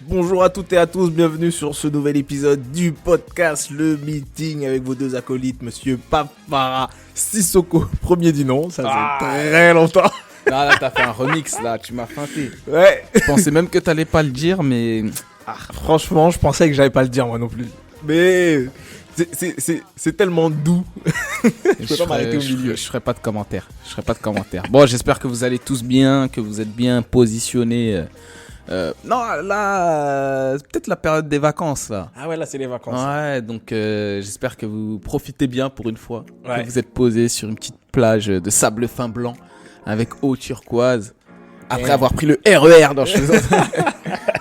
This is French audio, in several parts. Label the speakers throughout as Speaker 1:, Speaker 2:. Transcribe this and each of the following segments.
Speaker 1: Bonjour à toutes et à tous, bienvenue sur ce nouvel épisode du podcast Le Meeting avec vos deux acolytes, monsieur Papara Sissoko, premier du nom, ça fait très longtemps.
Speaker 2: Là, t'as fait un remix, là, tu m'as feinté.
Speaker 1: Ouais.
Speaker 2: Je pensais même que t'allais pas le dire, mais...
Speaker 1: Franchement, je pensais que j'allais pas le dire moi non plus. Mais c'est tellement doux. Je peux pas m'arrêter au milieu.
Speaker 2: Je ferai pas de commentaires. Bon, j'espère que vous allez tous bien, que vous êtes bien positionnés. Non, là, peut-être la période des vacances, là.
Speaker 1: Ah ouais, là, c'est les vacances.
Speaker 2: Ouais, donc j'espère que vous profitez bien pour une fois.
Speaker 1: Ouais.
Speaker 2: Que vous êtes posés sur une petite plage de sable fin blanc avec eau turquoise. Après avoir pris le RER dans chez eux.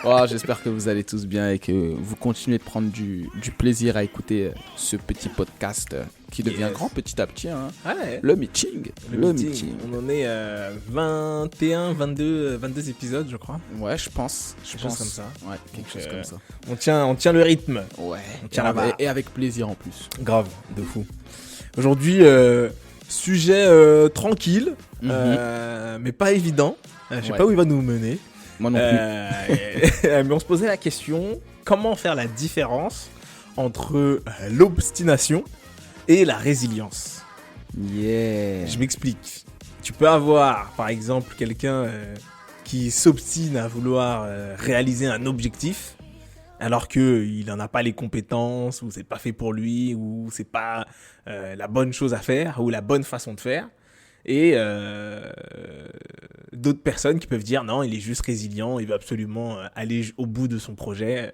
Speaker 2: Oh, j'espère que vous allez tous bien et que vous continuez de prendre du plaisir à écouter ce petit podcast qui devient grand petit à petit. Hein.
Speaker 1: Ouais.
Speaker 2: Le meeting.
Speaker 1: On en est 21, 22 épisodes, je crois.
Speaker 2: Ouais, je pense.
Speaker 1: Quelque chose comme ça.
Speaker 2: Ouais, quelque chose comme ça.
Speaker 1: On tient le rythme.
Speaker 2: Ouais.
Speaker 1: On tient la barre.
Speaker 2: Et avec plaisir en plus.
Speaker 1: Grave, de fou. Aujourd'hui, sujet tranquille, mais pas évident. Je sais pas où il va nous mener.
Speaker 2: Moi non plus.
Speaker 1: Mais on se posait la question, comment faire la différence entre l'obstination et la résilience?
Speaker 2: Yeah.
Speaker 1: Je m'explique. Tu peux avoir, par exemple, quelqu'un qui s'obstine à vouloir réaliser un objectif, alors qu'il n'en a pas les compétences, ou c'est pas fait pour lui, ou c'est pas la bonne chose à faire, ou la bonne façon de faire. Et d'autres personnes qui peuvent dire non, il est juste résilient, il veut absolument aller au bout de son projet,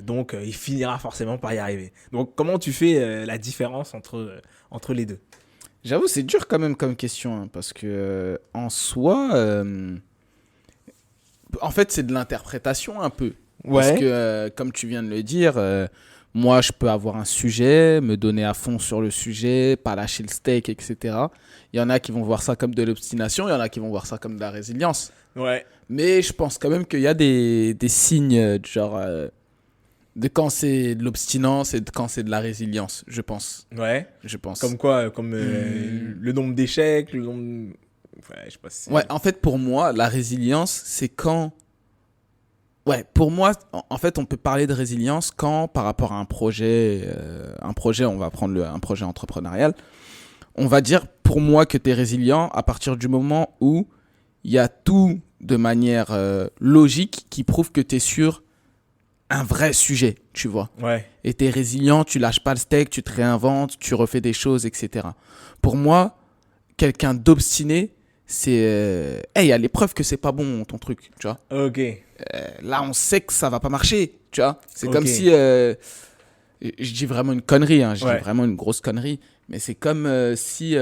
Speaker 1: donc il finira forcément par y arriver. Donc comment tu fais la différence entre les deux?
Speaker 2: J'avoue, c'est dur quand même comme question, hein, parce que en soi, en fait, c'est de l'interprétation un peu.
Speaker 1: Ouais.
Speaker 2: Parce que, comme tu viens de le dire, moi, je peux avoir un sujet, me donner à fond sur le sujet, pas lâcher le steak, etc. Il y en a qui vont voir ça comme de l'obstination, il y en a qui vont voir ça comme de la résilience.
Speaker 1: Ouais.
Speaker 2: Mais je pense quand même qu'il y a des signes, genre, de quand c'est de l'obstinence et de quand c'est de la résilience, je pense.
Speaker 1: Ouais.
Speaker 2: Je pense.
Speaker 1: Comme quoi? Comme le nombre d'échecs, le nombre... Ouais, je sais pas si...
Speaker 2: Ouais, en fait, pour moi, la résilience, c'est quand... Ouais, pour moi, en fait, on peut parler de résilience quand, par rapport à un projet, on va prendre un projet entrepreneurial, on va dire, pour moi, que tu es résilient à partir du moment où il y a tout de manière logique qui prouve que tu es sur un vrai sujet, tu vois.
Speaker 1: Ouais.
Speaker 2: Et tu es résilient, tu lâches pas le steak, tu te réinventes, tu refais des choses, etc. Pour moi, quelqu'un d'obstiné, c'est... il y a les preuves que c'est pas bon, ton truc, tu vois.
Speaker 1: Ok.
Speaker 2: Là, on sait que ça va pas marcher, tu vois. C'est
Speaker 1: Ok.
Speaker 2: comme si... je dis vraiment une connerie, hein, je
Speaker 1: Ouais.
Speaker 2: dis vraiment une grosse connerie, mais c'est comme si,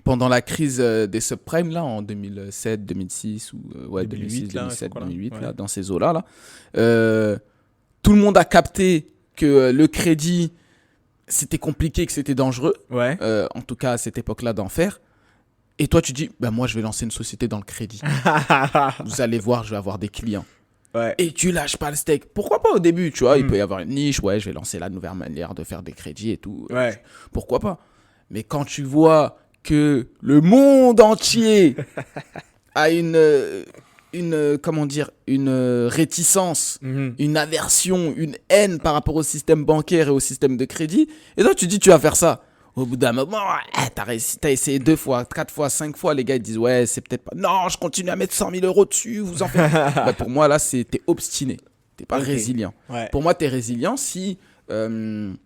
Speaker 2: pendant la crise des subprimes, là, en 2007, 2006, ou 2006,
Speaker 1: 2008, là,
Speaker 2: 2007,
Speaker 1: quoi, là.
Speaker 2: 2008,
Speaker 1: Ouais.
Speaker 2: là, dans ces eaux-là, là, tout le monde a capté que le crédit, c'était compliqué, que c'était dangereux,
Speaker 1: Ouais.
Speaker 2: en tout cas à cette époque-là, d'en faire. Et toi, tu dis, moi, je vais lancer une société dans le crédit. Vous allez voir, je vais avoir des clients.
Speaker 1: Ouais.
Speaker 2: Et tu lâches pas le steak. Pourquoi pas au début, tu vois, il peut y avoir une niche, ouais, je vais lancer la nouvelle manière de faire des crédits et tout.
Speaker 1: Ouais.
Speaker 2: Pourquoi pas? Mais quand tu vois que le monde entier a comment dire, une réticence, une aversion, une haine par rapport au système bancaire et au système de crédit, et toi tu dis tu vas faire ça. Au bout d'un moment, t'as essayé 2 fois, 4 fois, 5 fois, les gars ils disent ouais, c'est peut-être pas. Non, je continue à mettre 100 000 euros dessus, vous en faites. Pour moi, là, t'es obstiné. T'es pas résilient.
Speaker 1: Ouais.
Speaker 2: Pour moi, t'es résilient si. On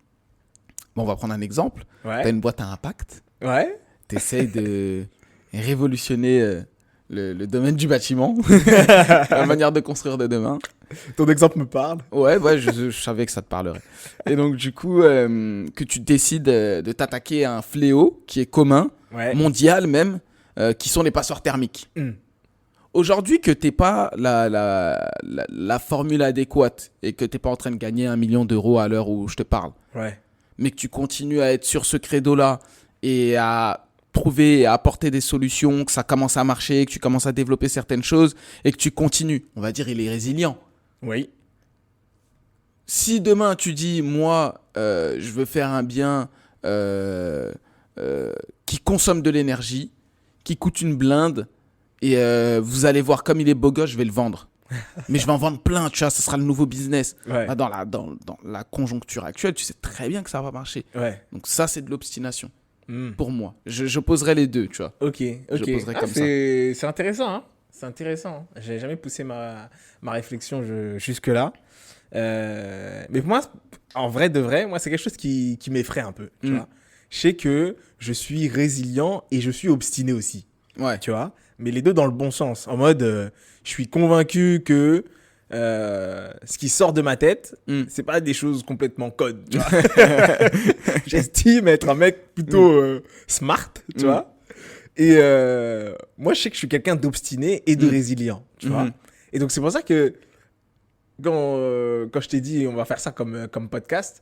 Speaker 2: va prendre un exemple.
Speaker 1: Ouais.
Speaker 2: T'as une boîte à impact.
Speaker 1: Ouais.
Speaker 2: T'essayes de révolutionner le domaine du bâtiment, la manière de construire de demain.
Speaker 1: Ton exemple me parle.
Speaker 2: Ouais, je savais que ça te parlerait. Et donc, du coup, que tu décides de t'attaquer à un fléau qui est commun,
Speaker 1: Ouais.
Speaker 2: mondial même, qui sont les passoires thermiques. Aujourd'hui, que t'es pas la formule adéquate et que t'es pas en train de gagner 1 million d'euros à l'heure où je te parle,
Speaker 1: Ouais.
Speaker 2: mais que tu continues à être sur ce credo-là et à trouver et à apporter des solutions, que ça commence à marcher, que tu commences à développer certaines choses et que tu continues, on va dire, il est résilient.
Speaker 1: Oui.
Speaker 2: Si demain tu dis, moi, je veux faire un bien qui consomme de l'énergie, qui coûte une blinde, et vous allez voir comme il est beau gosse, je vais le vendre. Mais je vais en vendre plein, tu vois, ce sera le nouveau business.
Speaker 1: Ouais.
Speaker 2: Dans la conjoncture actuelle, tu sais très bien que ça va marcher.
Speaker 1: Ouais.
Speaker 2: Donc ça, c'est de l'obstination. Pour moi. J'opposerais les deux, tu vois.
Speaker 1: Ok.
Speaker 2: J'opposerais comme ça.
Speaker 1: C'est intéressant, hein. C'est intéressant. J'ai jamais poussé ma réflexion jusque-là. Mais pour moi, en vrai de vrai, moi, c'est quelque chose qui m'effraie un peu. Tu vois. Je sais que je suis résilient et je suis obstiné aussi.
Speaker 2: Ouais.
Speaker 1: Tu vois. Mais les deux dans le bon sens. En mode, je suis convaincu que ce qui sort de ma tête, c'est pas des choses complètement code. Tu vois. J'estime être un mec plutôt smart, tu vois. Et moi, je sais que je suis quelqu'un d'obstiné et de résilient, tu vois. Et donc, c'est pour ça que quand je t'ai dit, on va faire ça comme podcast,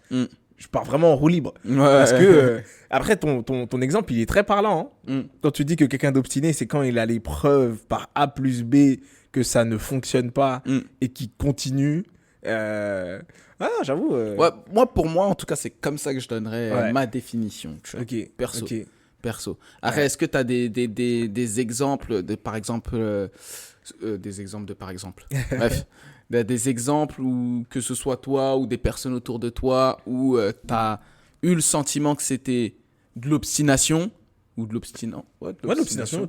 Speaker 1: je pars vraiment en roue libre. Parce que, après, ton exemple, il est très parlant. Hein. Quand tu dis que quelqu'un d'obstiné, c'est quand il a les preuves par A plus B que ça ne fonctionne pas et qu'il continue. Ah, j'avoue.
Speaker 2: Ouais, pour moi, en tout cas, c'est comme ça que je donnerais ma définition. Tu vois.
Speaker 1: Ok.
Speaker 2: Perso. Après, est-ce que tu as des exemples par exemple. Bref. Des exemples où, que ce soit toi ou des personnes autour de toi, où tu as eu le sentiment que c'était de l'obstination ou de l'obstinant.
Speaker 1: L'obstination.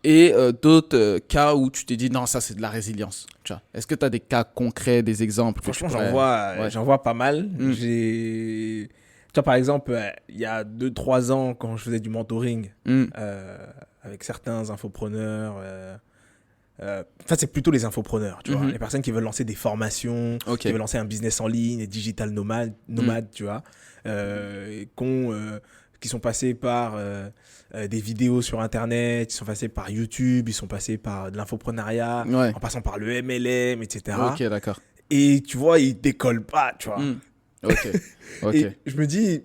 Speaker 2: Et d'autres cas où tu t'es dit non, ça c'est de la résilience. Tu vois. Est-ce que tu as des cas concrets, des exemples?
Speaker 1: Franchement, j'en vois pas mal. Tu vois, par exemple, il y a 2-3 ans, quand je faisais du mentoring avec certains infopreneurs, enfin, c'est plutôt les infopreneurs, tu vois. Les personnes qui veulent lancer des formations, qui veulent lancer un business en ligne, des digital nomades, tu vois, qui sont passés par des vidéos sur Internet, ils sont passés par YouTube, ils sont passés par de l'infoprenariat, en passant par le MLM, etc.
Speaker 2: Ok, d'accord.
Speaker 1: Et tu vois, ils décollent pas, tu vois.
Speaker 2: Ok.
Speaker 1: Et je me dis,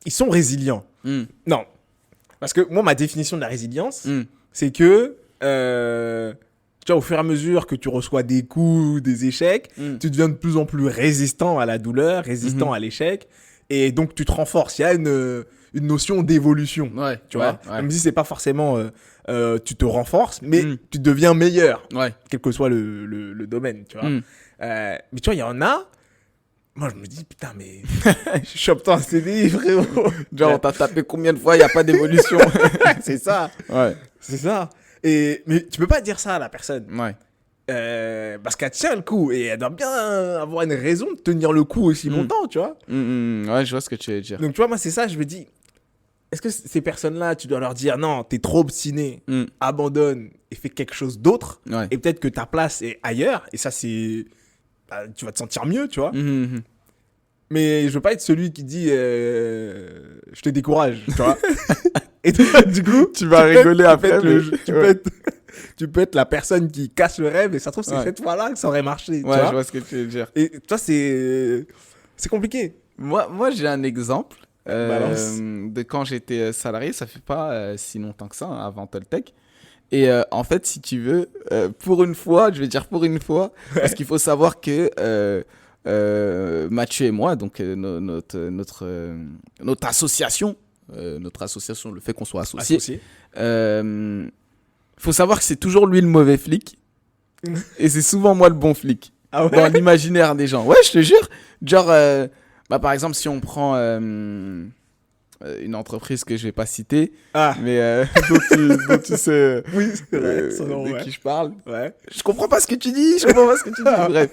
Speaker 1: ils sont résilients. Non. Parce que moi, ma définition de la résilience, c'est que tu vois, au fur et à mesure que tu reçois des coups, des échecs, tu deviens de plus en plus résistant à la douleur, résistant à l'échec, et donc tu te renforces. Il y a une notion d'évolution, tu vois. Même si c'est pas forcément tu te renforces, mais tu deviens meilleur, quel que soit le domaine, tu vois. Mais tu vois, il y en a. Moi, je me dis, putain, mais je chope un CDI, frérot.
Speaker 2: Genre, t'as tapé combien de fois, il n'y a pas d'évolution.
Speaker 1: C'est ça. C'est ça. Mais tu peux pas dire ça à la personne. Parce qu'elle tient le coup et elle doit bien avoir une raison de tenir le coup aussi longtemps, tu vois.
Speaker 2: Ouais, je vois ce que tu veux dire.
Speaker 1: Donc, tu vois, moi, c'est ça, je me dis, est-ce que ces personnes-là, tu dois leur dire, non, t'es trop obstiné, abandonne et fais quelque chose d'autre. Et peut-être que ta place est ailleurs. Et ça, c'est... tu vas te sentir mieux, tu vois. Mais je veux pas être celui qui dit je te décourage, tu vois. Et du coup,
Speaker 2: tu vas rigoler après.
Speaker 1: Tu peux être la personne qui casse le rêve et ça se trouve, c'est cette fois-là que ça aurait marché. Tu vois,
Speaker 2: je vois ce que tu veux dire.
Speaker 1: Et toi, c'est compliqué.
Speaker 2: Moi, j'ai un exemple de quand j'étais salarié. Ça fait pas si longtemps que ça, hein, avant Toltec. Et en fait, si tu veux, pour une fois, parce qu'il faut savoir que Mathieu et moi, donc notre association, le fait qu'on soit associés, faut savoir que c'est toujours lui le mauvais flic et c'est souvent moi le bon flic.
Speaker 1: Ah ouais?
Speaker 2: Dans l'imaginaire des gens. Ouais, je te jure. Genre, par exemple, si on prend... une entreprise que je vais pas citer, mais dont tu sais
Speaker 1: oui, c'est vrai,
Speaker 2: de qui je parle. Je comprends pas ce que tu dis, bref.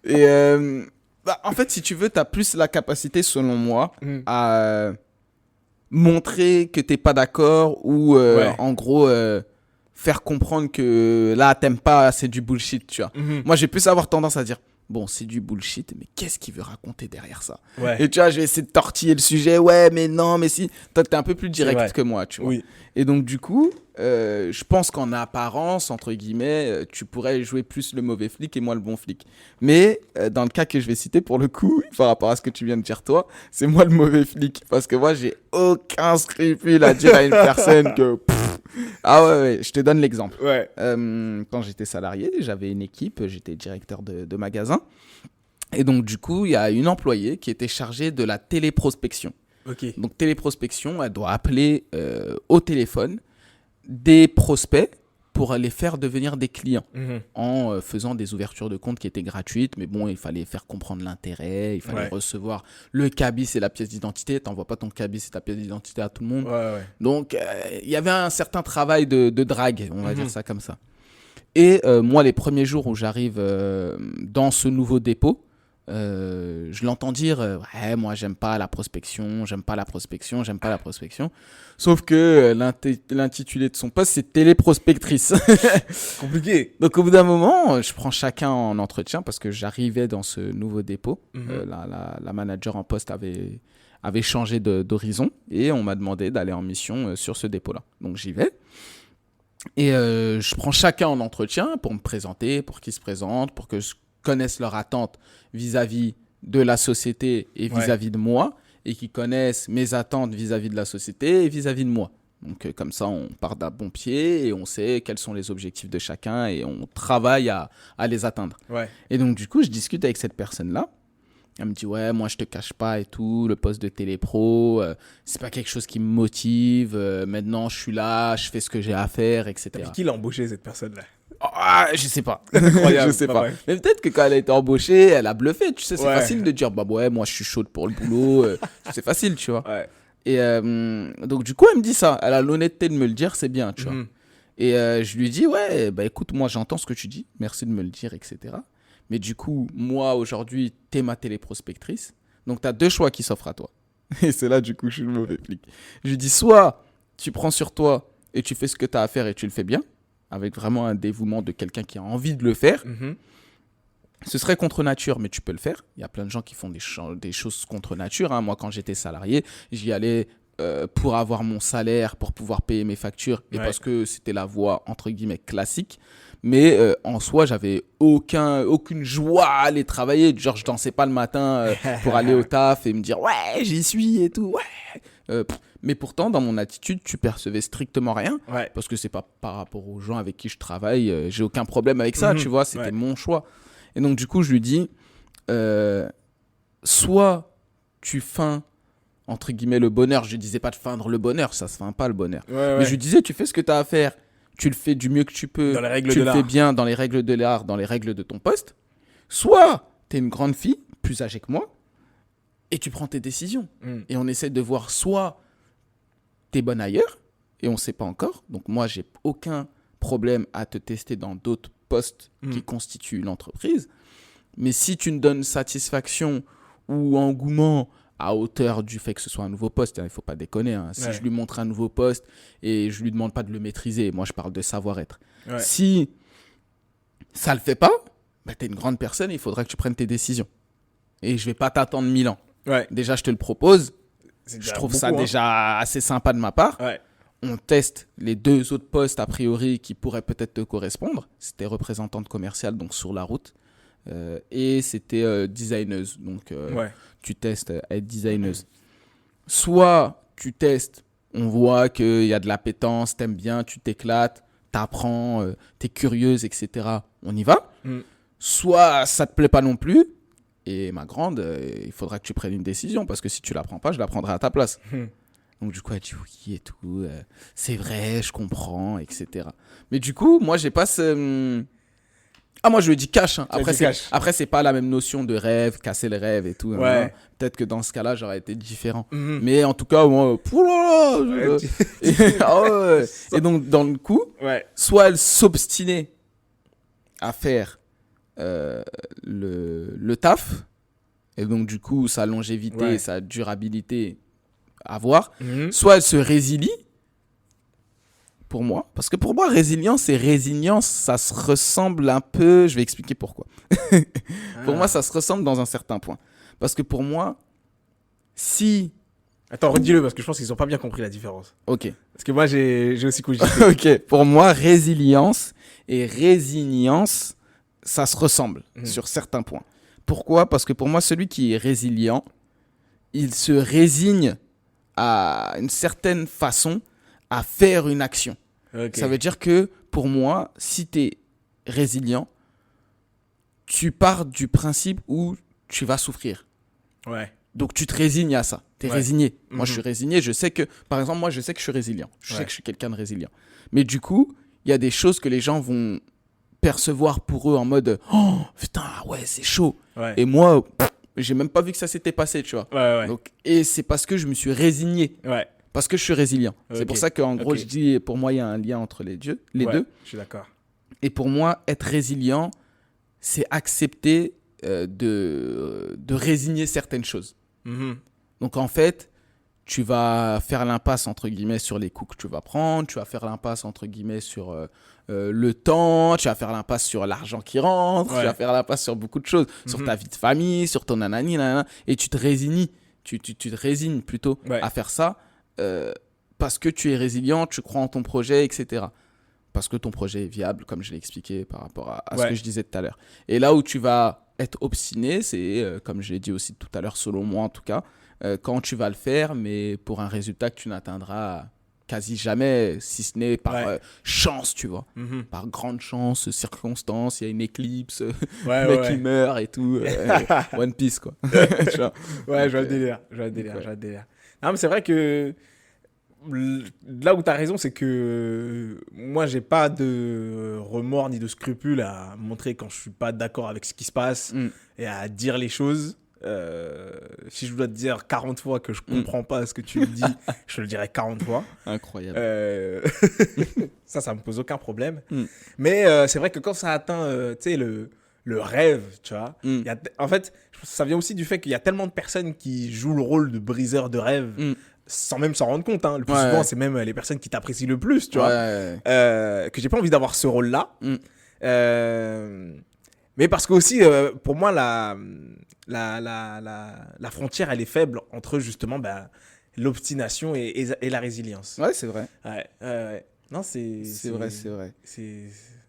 Speaker 2: Et en fait, si tu veux, tu as plus la capacité, selon moi, à montrer que t'es pas d'accord ou en gros faire comprendre que là, t'aimes pas, c'est du bullshit, tu vois. Moi, j'ai plus avoir tendance à dire bon, c'est du bullshit, mais qu'est-ce qu'il veut raconter derrière ça? Et tu vois, je vais essayer de tortiller le sujet. Ouais, mais non, mais si. Toi, t'es un peu plus direct que moi, tu vois. Et donc, du coup, je pense qu'en apparence, entre guillemets, tu pourrais jouer plus le mauvais flic et moi le bon flic. Mais dans le cas que je vais citer, pour le coup, par rapport à ce que tu viens de dire toi, c'est moi le mauvais flic. Parce que moi, j'ai aucun scrupule à dire à une personne que... Ah ouais, je te donne l'exemple. Quand j'étais salarié, j'avais une équipe, j'étais directeur de magasin. Et donc, du coup, il y a une employée qui était chargée de la téléprospection. Donc, téléprospection, elle doit appeler au téléphone des prospects pour les faire devenir des clients en faisant des ouvertures de compte qui étaient gratuites. Mais bon, il fallait faire comprendre l'intérêt, il fallait recevoir le cabis et la pièce d'identité. Tu n'envoies pas ton cabis et ta pièce d'identité à tout le monde. Donc, il y avait un certain travail de drague, on va dire ça comme ça. Et moi, les premiers jours où j'arrive dans ce nouveau dépôt, je l'entends dire ouais, moi j'aime pas la prospection. Sauf que l'intitulé de son poste, c'est téléprospectrice.
Speaker 1: Compliqué.
Speaker 2: Donc au bout d'un moment, je prends chacun en entretien parce que j'arrivais dans ce nouveau dépôt. La manager en poste avait changé d'horizon et on m'a demandé d'aller en mission sur ce dépôt-là. Donc j'y vais. Et je prends chacun en entretien pour me présenter, pour qu'ils se présentent, pour que je connaisse leurs attentes vis-à-vis de la société et vis-à-vis de moi, et qu'ils connaissent mes attentes vis-à-vis de la société et vis-à-vis de moi. Donc comme ça, on part d'un bon pied et on sait quels sont les objectifs de chacun et on travaille à les atteindre. Et donc du coup, je discute avec cette personne-là. Elle me dit ouais, moi je te cache pas et tout, le poste de télépro, c'est pas quelque chose qui me motive. Maintenant je suis là, je fais ce que j'ai à faire, etc.
Speaker 1: T'as vu qui l'a embauché cette personne-là?
Speaker 2: Je sais pas.
Speaker 1: Incroyable.
Speaker 2: Je sais pas. Mais peut-être que quand elle a été embauchée, elle a bluffé. Tu sais, c'est facile de dire bah ouais, moi je suis chaude pour le boulot. C'est facile, tu vois. Et donc du coup elle me dit ça. Elle a l'honnêteté de me le dire, c'est bien, tu vois. Et je lui dis ouais, bah écoute, moi j'entends ce que tu dis, merci de me le dire, etc. Mais du coup, moi, aujourd'hui, t'es ma téléprospectrice. Donc, t'as 2 choix qui s'offrent à toi. Et c'est là, du coup, je suis le mauvais flic. Je lui dis, soit tu prends sur toi et tu fais ce que t'as à faire et tu le fais bien, avec vraiment un dévouement de quelqu'un qui a envie de le faire. Ce serait contre nature, mais tu peux le faire. Il y a plein de gens qui font des choses contre nature. Moi, quand j'étais salarié, j'y allais pour avoir mon salaire, pour pouvoir payer mes factures, et parce que c'était la voie, entre guillemets, classique. Mais en soi, j'avais aucune joie à aller travailler. Genre, je dansais pas le matin pour aller au taf et me dire ouais, j'y suis et tout. Mais pourtant, dans mon attitude, tu percevais strictement rien. Parce que c'est pas par rapport aux gens avec qui je travaille. J'ai aucun problème avec ça, tu vois. C'était mon choix. Et donc, du coup, je lui dis soit tu feins, entre guillemets, le bonheur. Je lui disais pas de feindre le bonheur, ça se feint pas le bonheur. Mais je lui disais, tu fais ce que tu as à faire. Tu le fais du mieux que tu peux, tu le fais bien dans les règles de l'art, dans les règles de ton poste. Soit tu es une grande fille, plus âgée que moi, et tu prends tes décisions. Et on essaie de voir soit tu es bonne ailleurs, et on ne sait pas encore. Donc moi, j'ai aucun problème à te tester dans d'autres postes qui constituent l'entreprise. Mais si tu me donnes satisfaction ou engouement à hauteur du fait que ce soit un nouveau poste, il ne faut pas déconner. Si je lui montre un nouveau poste et je ne lui demande pas de le maîtriser, moi je parle de savoir-être. Si ça ne le fait pas, bah, tu es une grande personne et il faudra que tu prennes tes décisions. Et je ne vais pas t'attendre 1000 ans. Déjà, je te le propose. Je trouve ça déjà assez sympa de ma part. On teste les 2 autres postes a priori qui pourraient peut-être te correspondre. C'était représentante commerciale, donc sur la route. Et c'était designeuse. Donc, tu testes être designeuse. Soit tu testes, on voit qu'il y a de l'appétence, t'aimes bien, tu t'éclates, t'apprends, t'es curieuse, etc. On y va. Soit ça te plaît pas non plus. Et ma grande, il faudra que tu prennes une décision parce que si tu la prends pas, je la prendrai à ta place. Donc du coup, elle dit oui et tout. C'est vrai, je comprends, etc. Mais du coup, moi, j'ai pas ce... moi, je lui dis cash. Après, c'est pas la même notion de rêve, casser le rêve et tout. Peut-être que dans ce cas-là, j'aurais été différent. Mais en tout cas, moi... Et donc, dans le coup, soit elle s'obstinait à faire le taf. Et donc, du coup, sa longévité, sa durabilité à voir. Soit elle se résilie. Pour moi. Parce que pour moi, résilience et résilience, ça se ressemble un peu. Je vais expliquer pourquoi. Pour moi, ça se ressemble dans un certain point. Parce que pour moi, si...
Speaker 1: Attends, redis-le parce que je pense qu'ils n'ont pas bien compris la différence.
Speaker 2: Ok.
Speaker 1: Parce que moi, j'ai aussi cogité.
Speaker 2: Ok. Pour moi, résilience et résilience, ça se ressemble sur certains points. Pourquoi ? Parce que pour moi, celui qui est résilient, il se résigne à une certaine façon à faire une action. Ça veut dire que pour moi, si tu es résilient, tu pars du principe où tu vas souffrir. Donc tu te résignes à ça. Tu es résigné. Moi, je suis résigné. Je sais que, par exemple, je sais que je suis résilient. Je sais que je suis quelqu'un de résilient. Mais du coup, il il y a des choses que les gens vont percevoir pour eux en mode « Oh, putain, ouais, c'est chaud.
Speaker 1: Ouais. »
Speaker 2: Et moi, j'ai même pas vu que ça s'était passé, tu vois.
Speaker 1: Ouais.
Speaker 2: Donc, et c'est parce que je me suis résigné.
Speaker 1: Ouais.
Speaker 2: Parce que je suis résilient. C'est pour ça qu'en gros, je dis, pour moi, il y a un lien entre les deux.
Speaker 1: Je suis d'accord.
Speaker 2: Et pour moi, être résilient, c'est accepter de résigner certaines choses.
Speaker 1: Mm-hmm.
Speaker 2: Donc en fait, tu vas faire l'impasse entre guillemets sur les coups que tu vas prendre, tu vas faire l'impasse entre guillemets sur le temps, tu vas faire l'impasse sur l'argent qui rentre, tu vas faire l'impasse sur beaucoup de choses, sur ta vie de famille, sur ton nanani, nanana, et tu te résignes, tu te résignes plutôt à faire ça parce que tu es résilient, tu crois en ton projet, etc. Parce que ton projet est viable, comme je l'ai expliqué par rapport à ce que je disais tout à l'heure. Et là où tu vas être obstiné, c'est, comme je l'ai dit aussi tout à l'heure, selon moi en tout cas, quand tu vas le faire, mais pour un résultat que tu n'atteindras quasi jamais, si ce n'est par chance, tu vois. Mm-hmm. Par grande chance, circonstance, il y a une éclipse, le mec qui meurt et tout. One Piece, quoi.
Speaker 1: Tu vois. Ouais, je vois le délire. Non, mais c'est vrai que là où tu as raison, c'est que moi, j'ai pas de remords ni de scrupules à montrer quand je suis pas d'accord avec ce qui se passe et à dire les choses. Si je dois te dire 40 fois que je comprends pas ce que tu me dis, je le dirai 40 fois.
Speaker 2: Incroyable.
Speaker 1: Ça me pose aucun problème. Mais c'est vrai que quand ça atteint tu sais, le rêve, tu vois, en fait, ça vient aussi du fait qu'il y a tellement de personnes qui jouent le rôle de briseur de rêve sans même s'en rendre compte. Hein. Le plus souvent, c'est même les personnes qui t'apprécient le plus, tu vois. Que j'ai pas envie d'avoir ce rôle-là. Mais parce que aussi, pour moi, la frontière, elle est faible entre justement l'obstination et la résilience.
Speaker 2: Ouais, c'est vrai.
Speaker 1: Non, c'est
Speaker 2: vrai.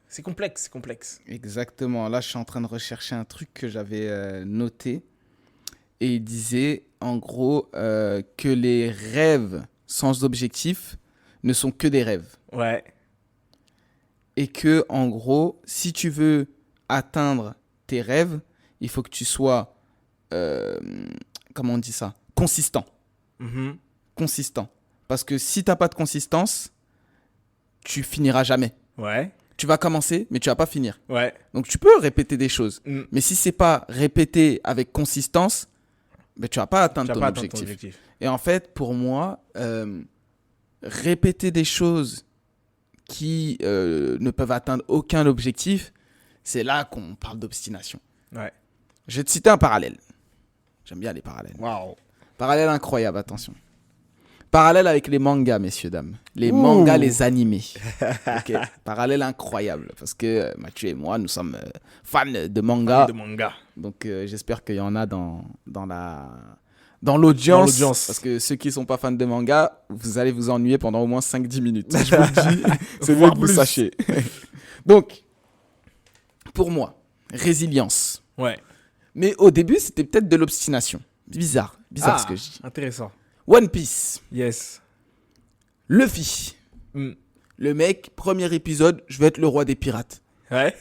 Speaker 1: C'est complexe.
Speaker 2: Exactement. Là, je suis en train de rechercher un truc que j'avais noté. Et il disait, en gros, que les rêves sans objectif ne sont que des rêves.
Speaker 1: Ouais.
Speaker 2: Et que, en gros, si tu veux atteindre tes rêves, il faut que tu sois, comment on dit ça, consistant.
Speaker 1: Mm-hmm.
Speaker 2: Consistant. Parce que si tu n'as pas de consistance, tu finiras jamais.
Speaker 1: Ouais.
Speaker 2: Tu vas commencer, mais tu vas pas finir.
Speaker 1: Ouais.
Speaker 2: Donc, tu peux répéter des choses. Mais si c'est pas répété avec consistance, ben, tu vas pas atteindre ton objectif. Et en fait, pour moi, répéter des choses qui ne peuvent atteindre aucun objectif, c'est là qu'on parle d'obstination.
Speaker 1: Ouais.
Speaker 2: Je vais te citer un parallèle. J'aime bien les parallèles.
Speaker 1: Waouh.
Speaker 2: Parallèle incroyable, attention. Parallèle avec les mangas, messieurs, dames. Les mangas, les animés. Okay. Parallèle incroyable. Parce que Mathieu et moi, nous sommes fans de manga. Donc, j'espère qu'il y en a dans l'audience. Parce que ceux qui ne sont pas fans de manga, vous allez vous ennuyer pendant au moins 5-10 minutes. Je vous le dis. C'est bien que vous sachiez. Donc, pour moi, résilience.
Speaker 1: Ouais.
Speaker 2: Mais au début, c'était peut-être de l'obstination. Bizarre ce que je dis.
Speaker 1: Intéressant.
Speaker 2: One Piece.
Speaker 1: Yes.
Speaker 2: Luffy. Le mec, premier épisode, je vais être le roi des pirates.
Speaker 1: Ouais.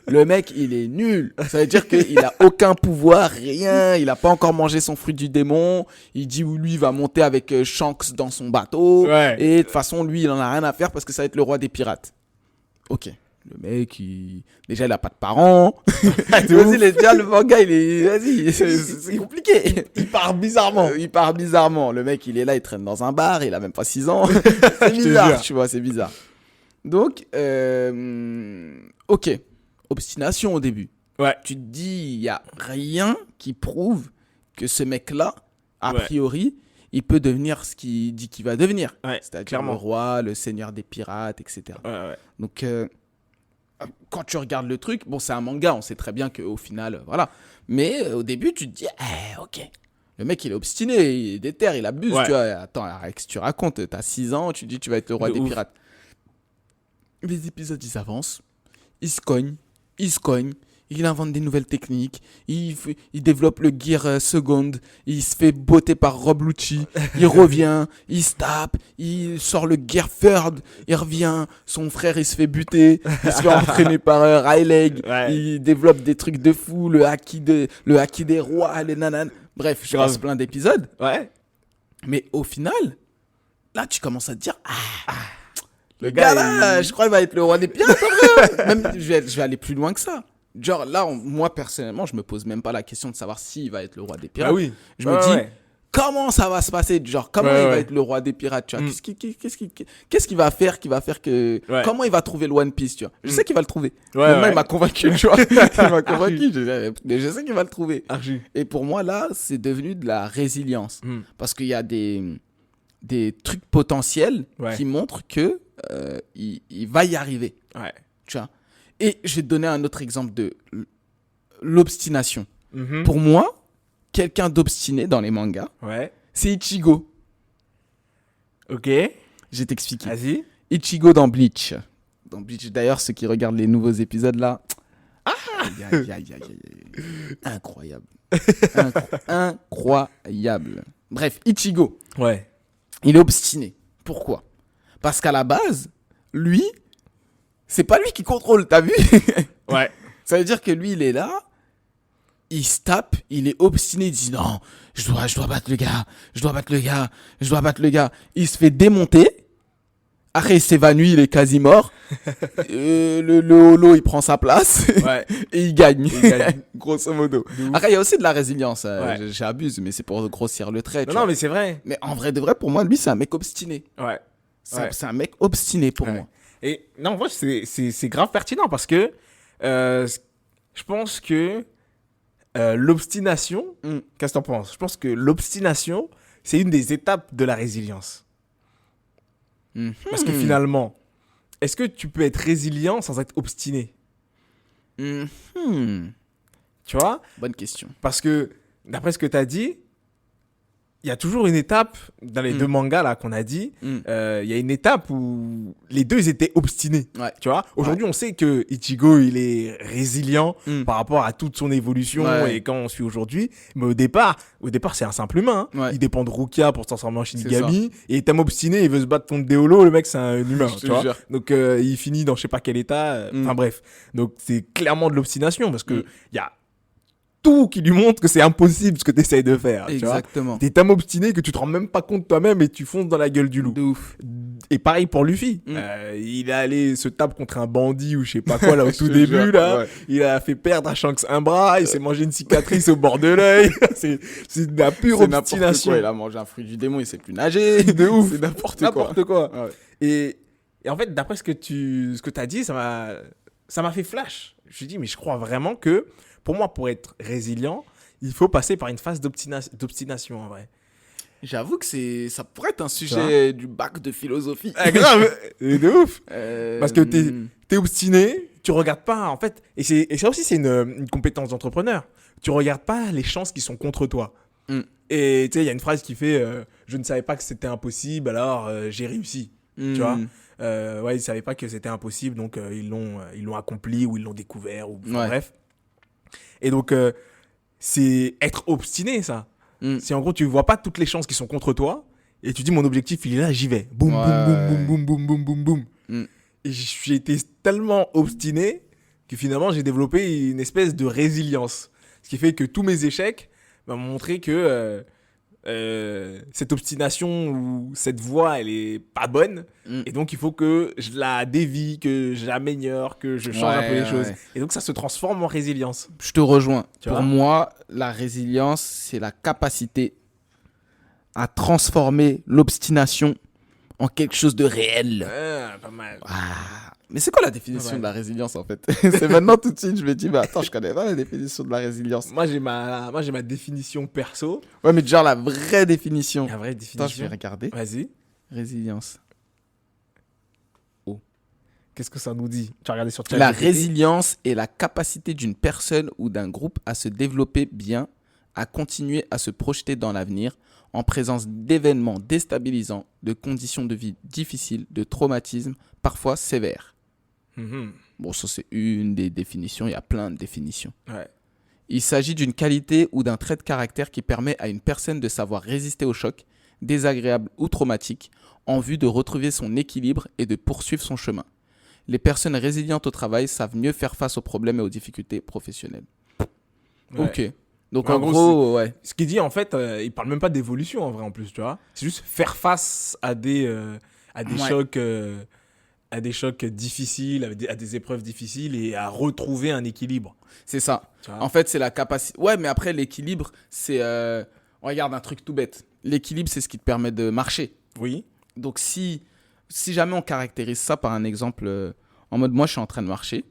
Speaker 2: Le mec, il est nul. Ça veut dire qu'il a aucun pouvoir, rien. Il n'a pas encore mangé son fruit du démon. Il dit où lui, il va monter avec Shanks dans son bateau.
Speaker 1: Ouais.
Speaker 2: Et de toute façon, lui, il en a rien à faire parce que ça va être le roi des pirates. Ok. Le mec, déjà, il n'a pas de parents. Vas-y, déjà, le manga, Vas-y, c'est compliqué.
Speaker 1: Il part bizarrement.
Speaker 2: Le mec, il est là, il traîne dans un bar, il a même pas 6 ans. C'est bizarre, tu vois, c'est bizarre. Donc, ok. Obstination au début.
Speaker 1: Ouais.
Speaker 2: Tu te dis, il n'y a rien qui prouve que ce mec-là, a priori, il peut devenir ce qu'il dit qu'il va devenir.
Speaker 1: Ouais,
Speaker 2: c'est-à-dire
Speaker 1: clairement.
Speaker 2: le roi, le seigneur des pirates, etc.
Speaker 1: Ouais.
Speaker 2: Donc, quand tu regardes le truc, bon, c'est un manga, on sait très bien qu'au final, voilà. Mais au début, tu te dis, ok. Le mec, il est obstiné, il est déter, il abuse, tu vois. Attends, qu'est-ce que tu racontes? T'as 6 ans, tu dis, tu vas être le roi des pirates. Les épisodes, ils avancent, ils se cognent, il invente des nouvelles techniques, il développe le Gear Second, il se fait botter par Rob Lucci, il revient, il se tape, il sort le Gear Third, il revient, son frère il se fait buter, il se fait entraîner par Rayleigh, il développe des trucs de fou, le haki des rois, les nanan. Bref, je passe plein d'épisodes.
Speaker 1: Ouais.
Speaker 2: Mais au final, là tu commences à te dire, Le gars là, je crois qu'il va être le roi des pirates. Même, je vais aller plus loin que ça. Genre là, moi personnellement, je me pose même pas la question de savoir s'il va être le roi des pirates.
Speaker 1: oui.
Speaker 2: Je me dis, comment ça va se passer? Genre, comment il va être le roi des pirates, tu vois? Qu'est-ce qu'il va faire que... Comment il va trouver le One Piece, tu vois? Je sais qu'il va le trouver. Même il m'a convaincu, tu vois? Il m'a convaincu. Je sais qu'il va le trouver. Et pour moi, là, c'est devenu de la résilience. Parce qu'il y a des trucs potentiels qui montrent que il va y arriver. Tu vois? Et je vais te donner un autre exemple de l'obstination. Pour moi, quelqu'un d'obstiné dans les mangas, c'est Ichigo.
Speaker 1: Ok.
Speaker 2: Je vais t'expliquer.
Speaker 1: Vas-y.
Speaker 2: Ichigo dans Bleach. Dans Bleach, d'ailleurs, ceux qui regardent les nouveaux épisodes là, incroyable. Incroyable. Bref, Ichigo. Il est obstiné. Pourquoi? Parce qu'à la base, lui, c'est pas lui qui contrôle, t'as vu? Ça veut dire que lui, il est là, il se tape, il est obstiné, il dit non, je dois battre le gars, je dois battre le gars. Il se fait démonter. Après, il s'évanouit, il est quasi mort. Le holo, il prend sa place et il gagne. Grosso modo. Après, il y a aussi de la résilience. J'abuse, mais c'est pour grossir le trait.
Speaker 1: Non, mais c'est vrai.
Speaker 2: Mais en vrai, de vrai, pour moi, lui, c'est un mec obstiné. C'est un mec obstiné pour moi.
Speaker 1: Et non, en vrai, c'est grave pertinent parce que je pense que l'obstination, qu'est-ce que t'en penses? Je pense que l'obstination, c'est une des étapes de la résilience. Parce que finalement, est-ce que tu peux être résilient sans être obstiné? Tu vois?
Speaker 2: Bonne question.
Speaker 1: Parce que, d'après ce que tu as dit, il y a toujours une étape, dans les deux mangas là qu'on a dit, il y a une étape où les deux ils étaient obstinés. Tu vois? Aujourd'hui, on sait que Ichigo, il est résilient par rapport à toute son évolution et quand on suit aujourd'hui. Mais au départ, c'est un simple humain. Il dépend de Rukia pour se transformer en Shinigami. Et il est tellement obstiné, il veut se battre contre Deolo. Le mec, c'est un humain. Tu vois? Donc, il finit dans je sais pas quel état. Enfin, bref. Donc, c'est clairement de l'obstination parce que il y a tout qui lui montre que c'est impossible ce que tu essayes de faire.
Speaker 2: Exactement.
Speaker 1: Tu es tellement obstiné que tu te rends même pas compte toi-même et tu fonces dans la gueule du loup.
Speaker 2: De ouf.
Speaker 1: Et pareil pour Luffy. Il est allé se taper contre un bandit ou je sais pas quoi là au tout début là. Il a fait perdre à Shanks un bras, il s'est mangé une cicatrice au bord de l'œil. c'est de la pure obstination.
Speaker 2: Il a mangé un fruit du démon, il sait plus nager.
Speaker 1: De ouf.
Speaker 2: C'est n'importe quoi.
Speaker 1: Et en fait, d'après ce que t'as dit, ça m'a fait flash. Je me suis dit, mais je crois vraiment que pour moi, pour être résilient, il faut passer par une phase d'obstination, en vrai.
Speaker 2: J'avoue que ça pourrait être un sujet du bac de philosophie.
Speaker 1: Grave, de ouf. Parce que t'es obstiné, tu regardes pas, en fait. Et ça aussi, c'est une compétence d'entrepreneur. Tu regardes pas les chances qui sont contre toi. Et tu sais, il y a une phrase qui fait je ne savais pas que c'était impossible, alors j'ai réussi. Tu vois? Ils savaient pas que c'était impossible, donc ils l'ont accompli ou ils l'ont découvert. Bref. Et donc, c'est être obstiné, ça. C'est en gros, tu vois pas toutes les chances qui sont contre toi et tu dis, mon objectif, il est là, j'y vais. Boum, boum, boum, boum, boum, boum, boum, boum. Et j'ai été tellement obstiné que finalement, j'ai développé une espèce de résilience. Ce qui fait que tous mes échecs m'ont montré que cette obstination ou cette voie, elle est pas bonne. Et donc, il faut que je la dévie, que je l'améliore, que je change un peu les choses. Et donc, ça se transforme en résilience.
Speaker 2: Je te rejoins. Pour moi, la résilience, c'est la capacité à transformer l'obstination en quelque chose de réel.
Speaker 1: Pas mal.
Speaker 2: Mais c'est quoi la définition de la résilience en fait? C'est maintenant tout de suite, je me dis, mais attends, je connais pas la définition de la résilience.
Speaker 1: Moi, j'ai ma définition perso.
Speaker 2: Ouais, mais genre la vraie définition.
Speaker 1: La vraie définition.
Speaker 2: Attends, je vais regarder.
Speaker 1: Vas-y.
Speaker 2: Résilience.
Speaker 1: Qu'est-ce que ça nous dit? Tu as regardé sur ChatGPT?
Speaker 2: La résilience est la capacité d'une personne ou d'un groupe à se développer bien, à continuer à se projeter dans l'avenir en présence d'événements déstabilisants, de conditions de vie difficiles, de traumatismes parfois sévères. Bon, ça c'est une des définitions, il y a plein de définitions. Il s'agit d'une qualité ou d'un trait de caractère qui permet à une personne de savoir résister aux chocs, désagréables ou traumatiques, en vue de retrouver son équilibre et de poursuivre son chemin. Les personnes résilientes au travail savent mieux faire face aux problèmes et aux difficultés professionnelles. Ok. Donc en gros,
Speaker 1: ce qu'il dit en fait, il parle même pas d'évolution en vrai en plus, tu vois. C'est juste faire face à des chocs à des chocs difficiles, à des épreuves difficiles et à retrouver un équilibre.
Speaker 2: C'est ça.
Speaker 1: Tu vois.
Speaker 2: En fait, c'est la capacité. Ouais, mais après, l'équilibre, c'est. Regarde un truc tout bête. L'équilibre, c'est ce qui te permet de marcher.
Speaker 1: Oui.
Speaker 2: Donc, si jamais on caractérise ça par un exemple en mode moi, je suis en train de marcher.